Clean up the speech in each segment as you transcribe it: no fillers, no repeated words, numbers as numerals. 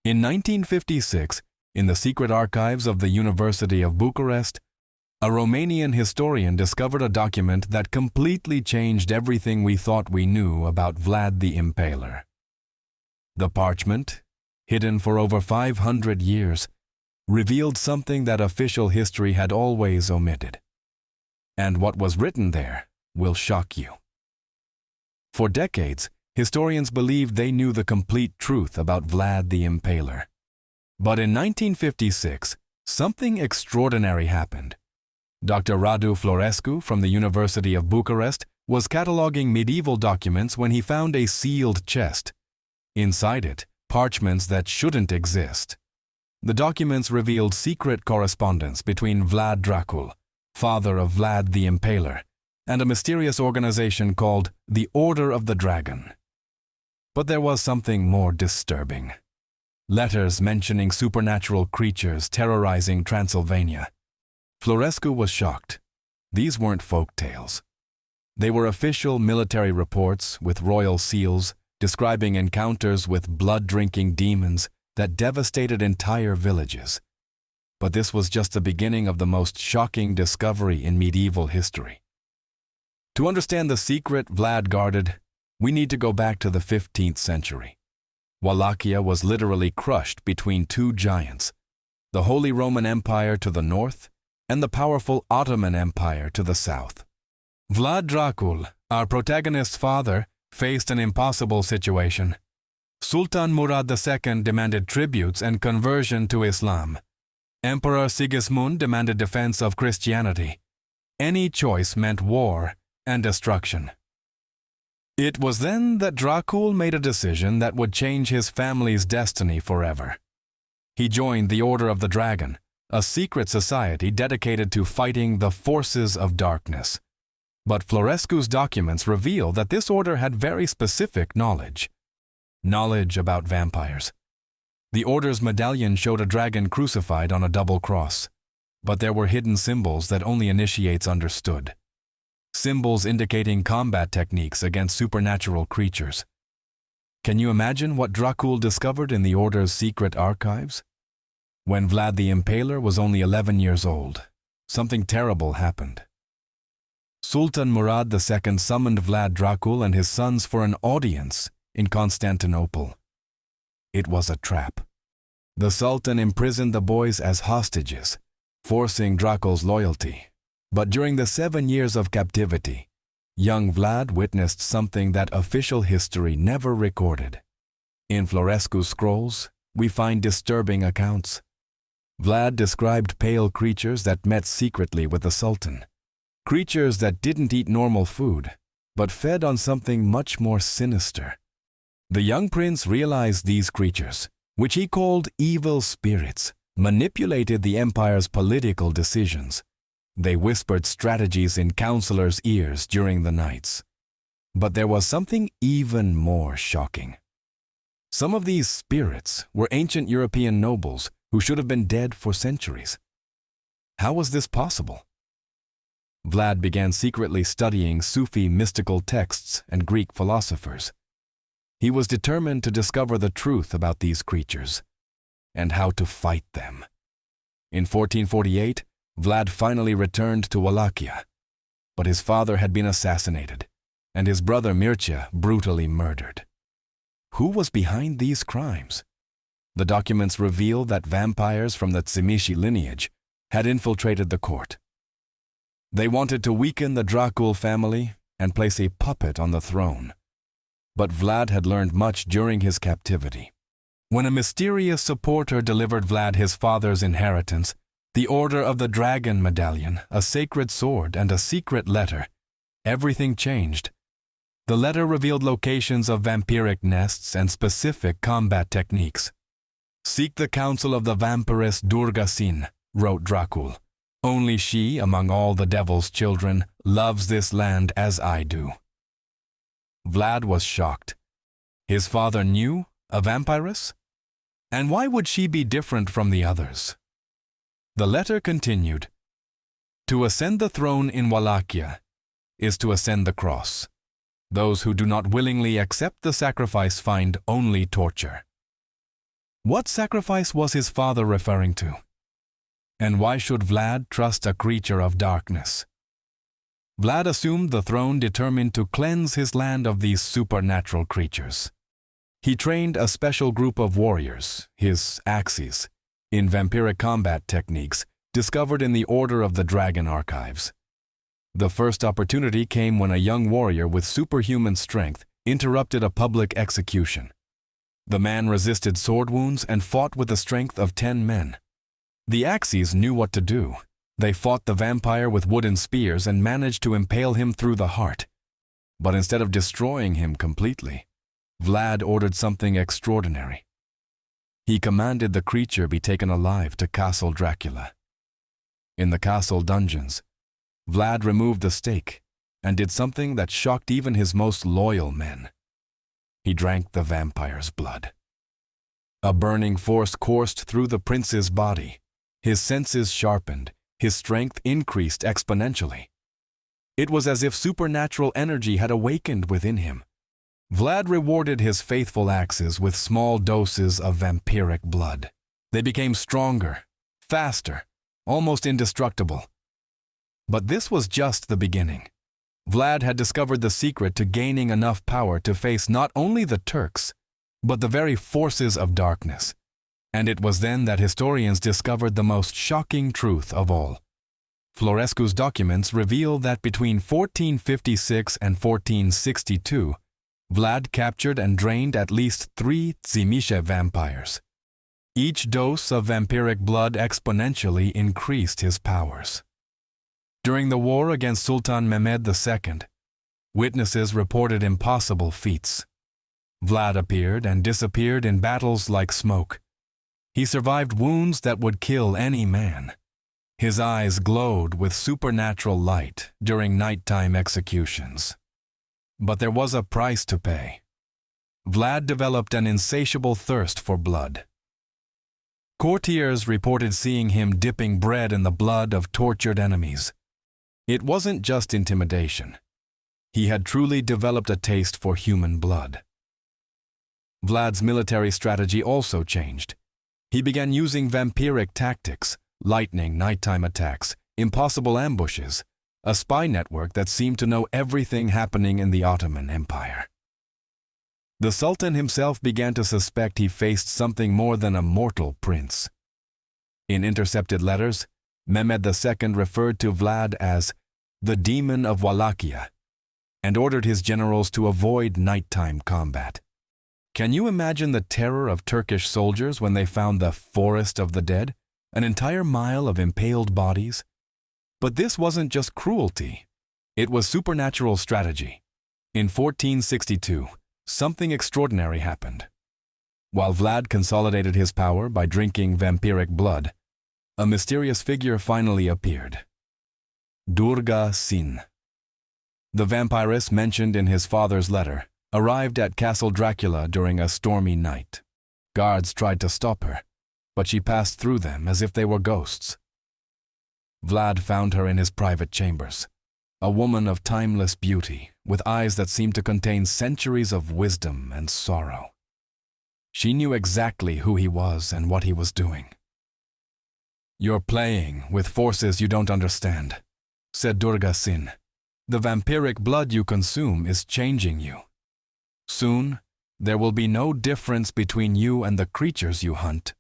In 1956, in the secret archives of the University of Bucharest, a Romanian historian discovered a document that completely changed everything we thought we knew about Vlad the Impaler. The parchment, hidden for over 500 years, revealed something that official history had always omitted. And what was written there will shock you. For decades, historians believed they knew the complete truth about Vlad the Impaler. But in 1956, something extraordinary happened. Dr. Radu Florescu from the University of Bucharest was cataloging medieval documents when he found a sealed chest. Inside it, parchments that shouldn't exist. The documents revealed secret correspondence between Vlad Dracula, father of Vlad the Impaler, and a mysterious organization called the Order of the Dragon. But there was something more disturbing. Letters mentioning supernatural creatures terrorizing Transylvania. Florescu was shocked. These weren't folk tales. They were official military reports with royal seals describing encounters with blood-drinking demons that devastated entire villages. But this was just the beginning of the most shocking discovery in medieval history. To understand the secret Vlad guarded, we need to go back to the 15th century. Wallachia was literally crushed between two giants, the Holy Roman Empire to the north and the powerful Ottoman Empire to the south. Vlad Dracula, our protagonist's father, faced an impossible situation. Sultan Murad II demanded tributes and conversion to Islam. Emperor Sigismund demanded defense of Christianity. Any choice meant war and destruction. It was then that Dracula made a decision that would change his family's destiny forever. He joined the Order of the Dragon, a secret society dedicated to fighting the forces of darkness. But Florescu's documents reveal that this order had very specific knowledge. Knowledge about vampires. The order's medallion showed a dragon crucified on a double cross, but there were hidden symbols that only initiates understood. Symbols indicating combat techniques against supernatural creatures. Can you imagine what Dracula discovered in the order's secret archives? When Vlad the Impaler was only 11 years old, something terrible happened. Sultan Murad II summoned Vlad Dracula and his sons for an audience in Constantinople. It was a trap. The Sultan imprisoned the boys as hostages, forcing Dracula's loyalty. But during the 7 years of captivity, young Vlad witnessed something that official history never recorded. In Florescu's scrolls, we find disturbing accounts. Vlad described pale creatures that met secretly with the Sultan. Creatures that didn't eat normal food, but fed on something much more sinister. The young prince realized these creatures, which he called evil spirits, manipulated the empire's political decisions. They whispered strategies in counselors' ears during the nights. But there was something even more shocking. Some of these spirits were ancient European nobles who should have been dead for centuries. How was this possible? Vlad began secretly studying Sufi mystical texts and Greek philosophers. He was determined to discover the truth about these creatures and how to fight them. In 1448, Vlad finally returned to Wallachia, but his father had been assassinated and his brother Mircea brutally murdered. Who was behind these crimes? The documents reveal that vampires from the Tzimisce lineage had infiltrated the court. They wanted to weaken the Dracula family and place a puppet on the throne. But Vlad had learned much during his captivity. When a mysterious supporter delivered Vlad his father's inheritance, the Order of the Dragon medallion, a sacred sword, and a secret letter, everything changed. The letter revealed locations of vampiric nests and specific combat techniques. "Seek the counsel of the vampiress Durga Sin," wrote Dracula. "Only she, among all the devil's children, loves this land as I do." Vlad was shocked. His father knew a vampiress? And why would she be different from the others? The letter continued, "To ascend the throne in Wallachia is to ascend the cross. Those who do not willingly accept the sacrifice find only torture." What sacrifice was his father referring to? And why should Vlad trust a creature of darkness? Vlad assumed the throne determined to cleanse his land of these supernatural creatures. He trained a special group of warriors, his Axes, in vampiric combat techniques discovered in the Order of the Dragon archives. The first opportunity came when a young warrior with superhuman strength interrupted a public execution. The man resisted sword wounds and fought with the strength of 10 men. The Axes knew what to do. They fought the vampire with wooden spears and managed to impale him through the heart. But instead of destroying him completely, Vlad ordered something extraordinary. He commanded the creature be taken alive to Castle Dracula. In the castle dungeons, Vlad removed the stake and did something that shocked even his most loyal men. He drank the vampire's blood. A burning force coursed through the prince's body. His senses sharpened, his strength increased exponentially. It was as if supernatural energy had awakened within him. Vlad rewarded his faithful Axes with small doses of vampiric blood. They became stronger, faster, almost indestructible. But this was just the beginning. Vlad had discovered the secret to gaining enough power to face not only the Turks, but the very forces of darkness. And it was then that historians discovered the most shocking truth of all. Florescu's documents reveal that between 1456 and 1462, Vlad captured and drained at least 3 Tzimisce vampires. Each dose of vampiric blood exponentially increased his powers. During the war against Sultan Mehmed II, witnesses reported impossible feats. Vlad appeared and disappeared in battles like smoke. He survived wounds that would kill any man. His eyes glowed with supernatural light during nighttime executions. But there was a price to pay. Vlad developed an insatiable thirst for blood. Courtiers reported seeing him dipping bread in the blood of tortured enemies. It wasn't just intimidation. He had truly developed a taste for human blood. Vlad's military strategy also changed. He began using vampiric tactics, lightning nighttime attacks, impossible ambushes, a spy network that seemed to know everything happening in the Ottoman Empire. The Sultan himself began to suspect he faced something more than a mortal prince. In intercepted letters, Mehmed II referred to Vlad as the demon of Wallachia and ordered his generals to avoid nighttime combat. Can you imagine the terror of Turkish soldiers when they found the forest of the dead, an entire mile of impaled bodies? But this wasn't just cruelty. It was supernatural strategy. In 1462, something extraordinary happened. While Vlad consolidated his power by drinking vampiric blood, a mysterious figure finally appeared. Durga Sin. The vampiress mentioned in his father's letter arrived at Castle Dracula during a stormy night. Guards tried to stop her, but she passed through them as if they were ghosts. Vlad found her in his private chambers, a woman of timeless beauty, with eyes that seemed to contain centuries of wisdom and sorrow. She knew exactly who he was and what he was doing. "You're playing with forces you don't understand," said Durga Sin. "The vampiric blood you consume is changing you. Soon, there will be no difference between you and the creatures you hunt."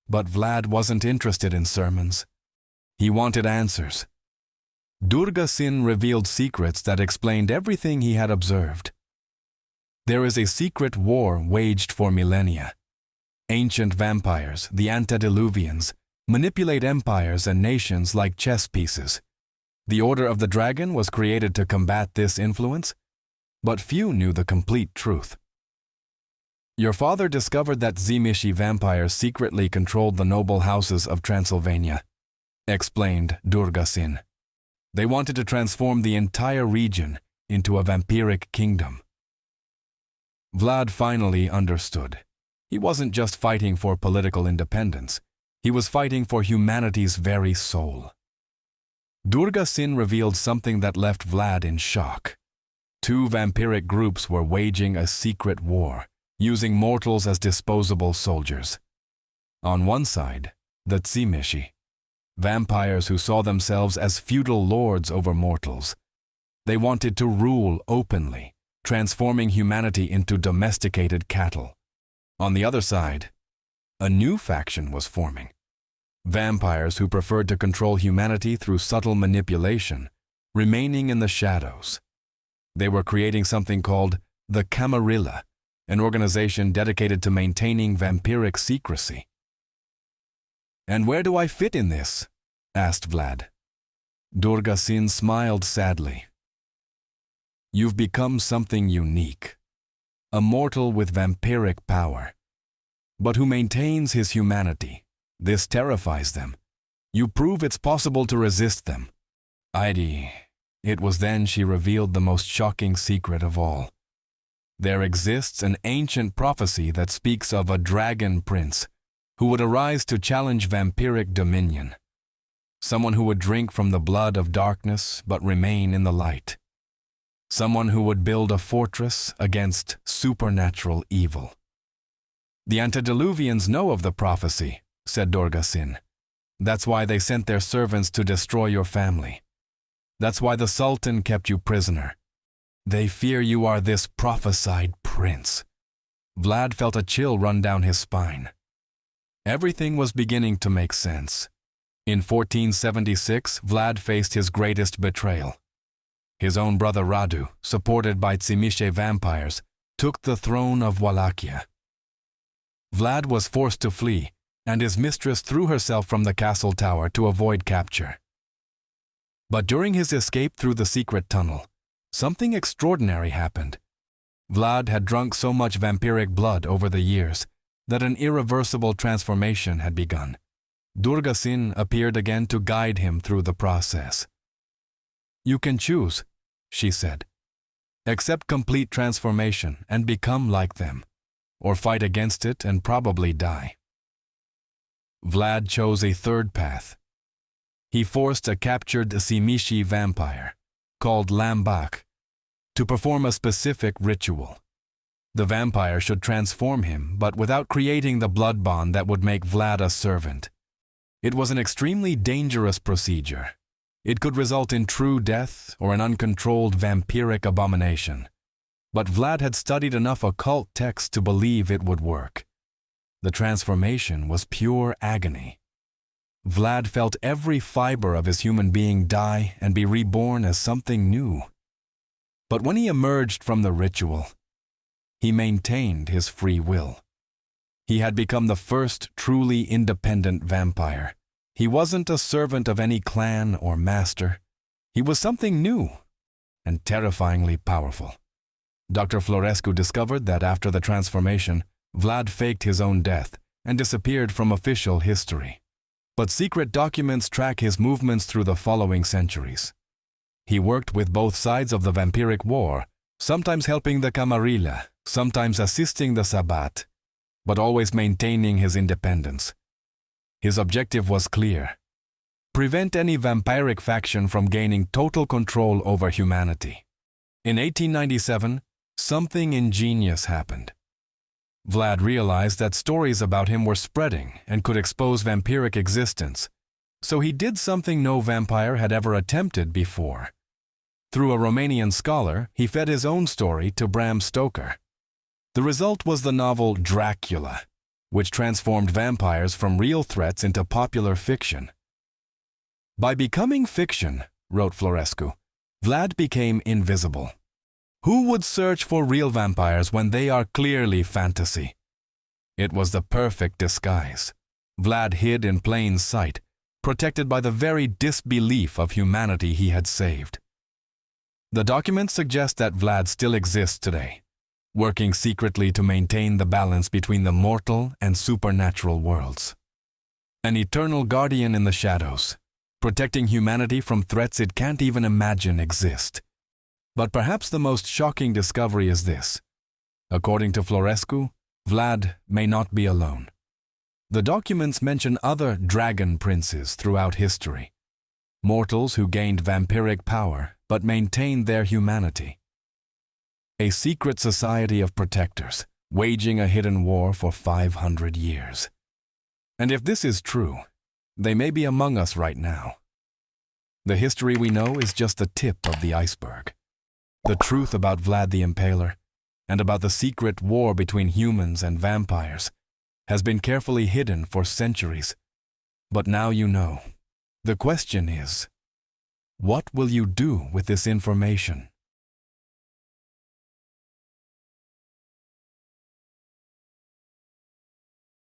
But Vlad wasn't interested in sermons. He wanted answers. Durga Sin revealed secrets that explained everything he had observed. There is a secret war waged for millennia. Ancient vampires, the antediluvians, manipulate empires and nations like chess pieces. The Order of the Dragon was created to combat this influence, but few knew the complete truth. Your father discovered that Tzimisce vampires secretly controlled the noble houses of Transylvania, explained Durga Sin. They wanted to transform the entire region into a vampiric kingdom. Vlad finally understood. He wasn't just fighting for political independence. He was fighting for humanity's very soul. Durga Sin revealed something that left Vlad in shock. 2 vampiric groups were waging a secret war, using mortals as disposable soldiers. On one side, the Tzimisce, vampires who saw themselves as feudal lords over mortals. They wanted to rule openly, transforming humanity into domesticated cattle. On the other side, a new faction was forming. Vampires who preferred to control humanity through subtle manipulation, remaining in the shadows. They were creating something called the Camarilla, an organization dedicated to maintaining vampiric secrecy. "And where do I fit in this?" asked Vlad. Durgasin smiled sadly. "You've become something unique, a mortal with vampiric power, but who maintains his humanity. This terrifies them. You prove it's possible to resist them." It was then she revealed the most shocking secret of all. There exists an ancient prophecy that speaks of a dragon prince who would arise to challenge vampiric dominion. Someone who would drink from the blood of darkness but remain in the light. Someone who would build a fortress against supernatural evil. "The antediluvians know of the prophecy," said Durgasin. "That's why they sent their servants to destroy your family. That's why the Sultan kept you prisoner. They fear you are this prophesied prince." Vlad felt a chill run down his spine. Everything was beginning to make sense. In 1476, Vlad faced his greatest betrayal. His own brother Radu, supported by Tzimisce vampires, took the throne of Wallachia. Vlad was forced to flee, and his mistress threw herself from the castle tower to avoid capture. But during his escape through the secret tunnel, something extraordinary happened. Vlad had drunk so much vampiric blood over the years that an irreversible transformation had begun. Durgasin appeared again to guide him through the process. "You can choose," she said. "Accept complete transformation and become like them, or fight against it and probably die." Vlad chose a third path. He forced a captured Tzimisce vampire, called Lambac, to perform a specific ritual. The vampire should transform him, but without creating the blood bond that would make Vlad a servant. It was an extremely dangerous procedure. It could result in true death or an uncontrolled vampiric abomination. But Vlad had studied enough occult texts to believe it would work. The transformation was pure agony. Vlad felt every fiber of his human being die and be reborn as something new. But when he emerged from the ritual, he maintained his free will. He had become the first truly independent vampire. He wasn't a servant of any clan or master. He was something new and terrifyingly powerful. Dr. Florescu discovered that after the transformation, Vlad faked his own death and disappeared from official history. But secret documents track his movements through the following centuries. He worked with both sides of the vampiric war, sometimes helping the Camarilla, sometimes assisting the Sabbat, but always maintaining his independence. His objective was clear: prevent any vampiric faction from gaining total control over humanity. In 1897, something ingenious happened. Vlad realized that stories about him were spreading and could expose vampiric existence, so he did something no vampire had ever attempted before. Through a Romanian scholar, he fed his own story to Bram Stoker. The result was the novel Dracula, which transformed vampires from real threats into popular fiction. "By becoming fiction," wrote Florescu, "Vlad became invisible. Who would search for real vampires when they are clearly fantasy?" It was the perfect disguise. Vlad hid in plain sight, protected by the very disbelief of humanity he had saved. The documents suggest that Vlad still exists today, working secretly to maintain the balance between the mortal and supernatural worlds. An eternal guardian in the shadows, protecting humanity from threats it can't even imagine exist. But perhaps the most shocking discovery is this. According to Florescu, Vlad may not be alone. The documents mention other dragon princes throughout history, mortals who gained vampiric power but maintained their humanity. A secret society of protectors, waging a hidden war for 500 years. And if this is true, they may be among us right now. The history we know is just the tip of the iceberg. The truth about Vlad the Impaler and about the secret war between humans and vampires has been carefully hidden for centuries. But now you know. The question is, what will you do with this information?